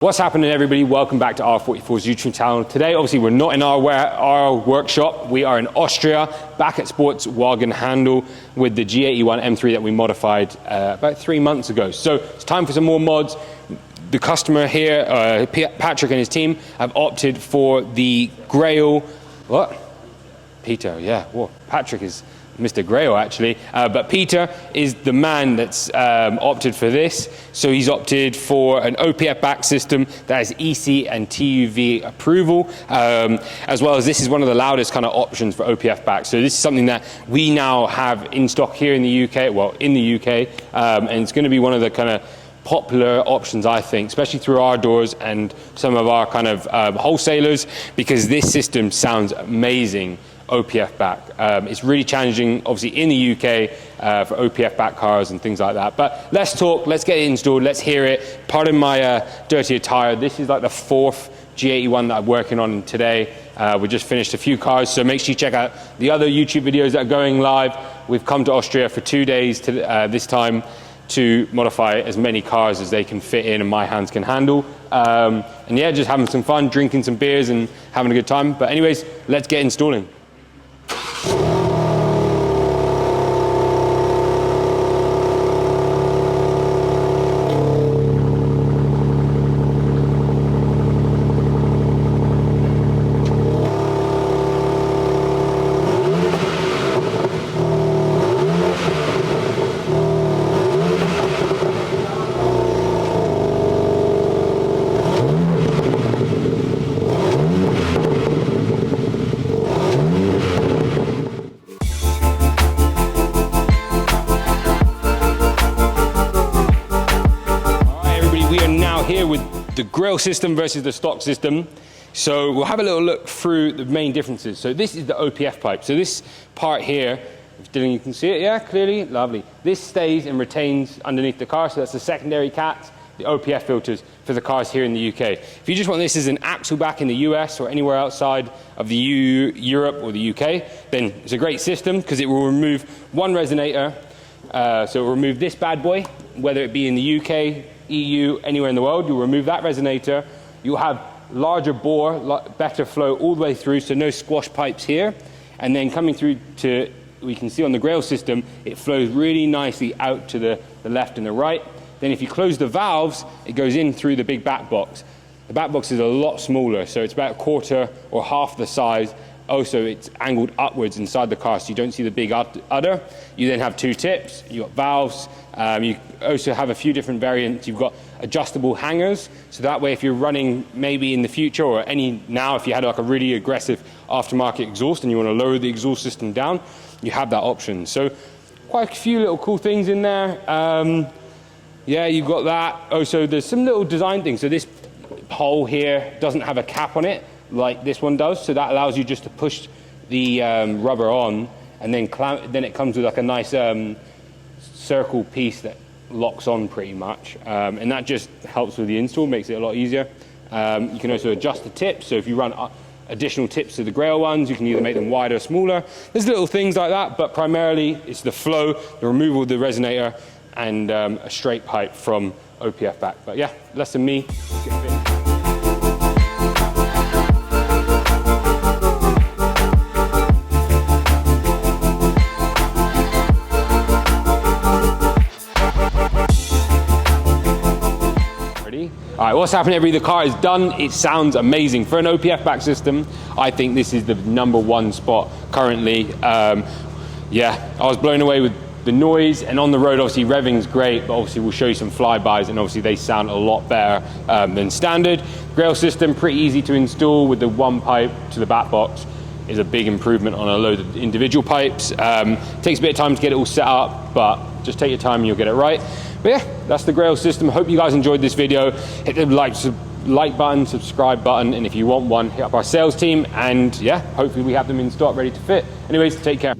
What's happening, everybody? Welcome back to R44's YouTube channel. Today, obviously, we're not in our workshop. We are in Austria, back at Sportswagen Handel with the G81 M3 that we modified about 3 months ago. So it's time for some more mods. The customer here, Patrick and his team, have opted for the Grail. What? Peter, yeah. Well, Patrick is Mr. Grail, actually, but Peter is the man that's opted for this. So he's opted for an OPF back system that has ECE and TUV approval, as well as this is one of the loudest kind of options for OPF back. So this is something that we now have in stock here in the UK, well, in the UK, and it's going to be one of the kind of popular options, I think, especially through our doors and some of our kind of wholesalers, because this system sounds amazing. OPF back. It's really challenging, obviously, in the UK for OPF back cars and things like that. But let's talk, let's get it installed, let's hear it. Pardon my dirty attire. This is like the 4th G81 that I'm working on today. We just finished a few cars, so make sure you check out the other YouTube videos that are going live. We've come to Austria for 2 days to, this time to modify as many cars as they can fit in and my hands can handle. And yeah, just having some fun, drinking some beers and having a good time. But anyways, let's get installing. Here with the Grail system versus the stock system. So we'll have a little look through the main differences. So this is the OPF pipe. So this part here, if Dylan, you can see it, yeah, clearly, lovely. This stays and retains underneath the car, so that's the secondary cat, the OPF filters for the cars here in the UK. If you just want this as an axle back in the US or anywhere outside of the Europe or the UK, then it's a great system because it will remove one resonator. So it will remove this bad boy, whether it be in the UK, EU, anywhere in the world. You'll remove that resonator. You'll have larger bore, better flow all the way through, so no squash pipes here. And then coming through to, we can see on the Grail system, it flows really nicely out to the left and the right. Then if you close the valves, it goes in through the big back box. The back box is a lot smaller, so it's about a quarter or half the size. Also, it's angled upwards inside the car, so you don't see the big udder. You then have 2 tips, you've got valves. You also have a few different variants. You've got adjustable hangers, so that way if you're running maybe in the future or any now, if you had like a really aggressive aftermarket exhaust and you want to lower the exhaust system down, you have that option. So quite a few little cool things in there. Yeah, you've got that. Also, there's some little design things. So this hole here doesn't have a cap on it like this one does, so that allows you just to push the rubber on, and then then it comes with like a nice circle piece that locks on pretty much, and that just helps with the install, makes it a lot easier. You can also adjust the tips, so if you run additional tips to the Grail ones, you can either make them wider or smaller. There's little things like that, but primarily it's the flow, the removal of the resonator, and a straight pipe from OPF back. But yeah, less than me. All right, what's happening, everybody? The car is done. It sounds amazing. For an OPF back system, I think this is the #1 spot currently. Yeah, I was blown away with the noise, and on the road, obviously, revving's great, but obviously we'll show you some flybys, and obviously they sound a lot better than standard. Grail system, pretty easy to install with the 1 pipe to the back box. Is a big improvement on a load of individual pipes. Takes a bit of time to get it all set up, but just take your time and you'll get it right. But yeah, that's the Grail system. Hope you guys enjoyed this video. Hit the like button, subscribe button, and if you want one, hit up our sales team, and yeah, hopefully we have them in stock ready to fit. Anyways, take care.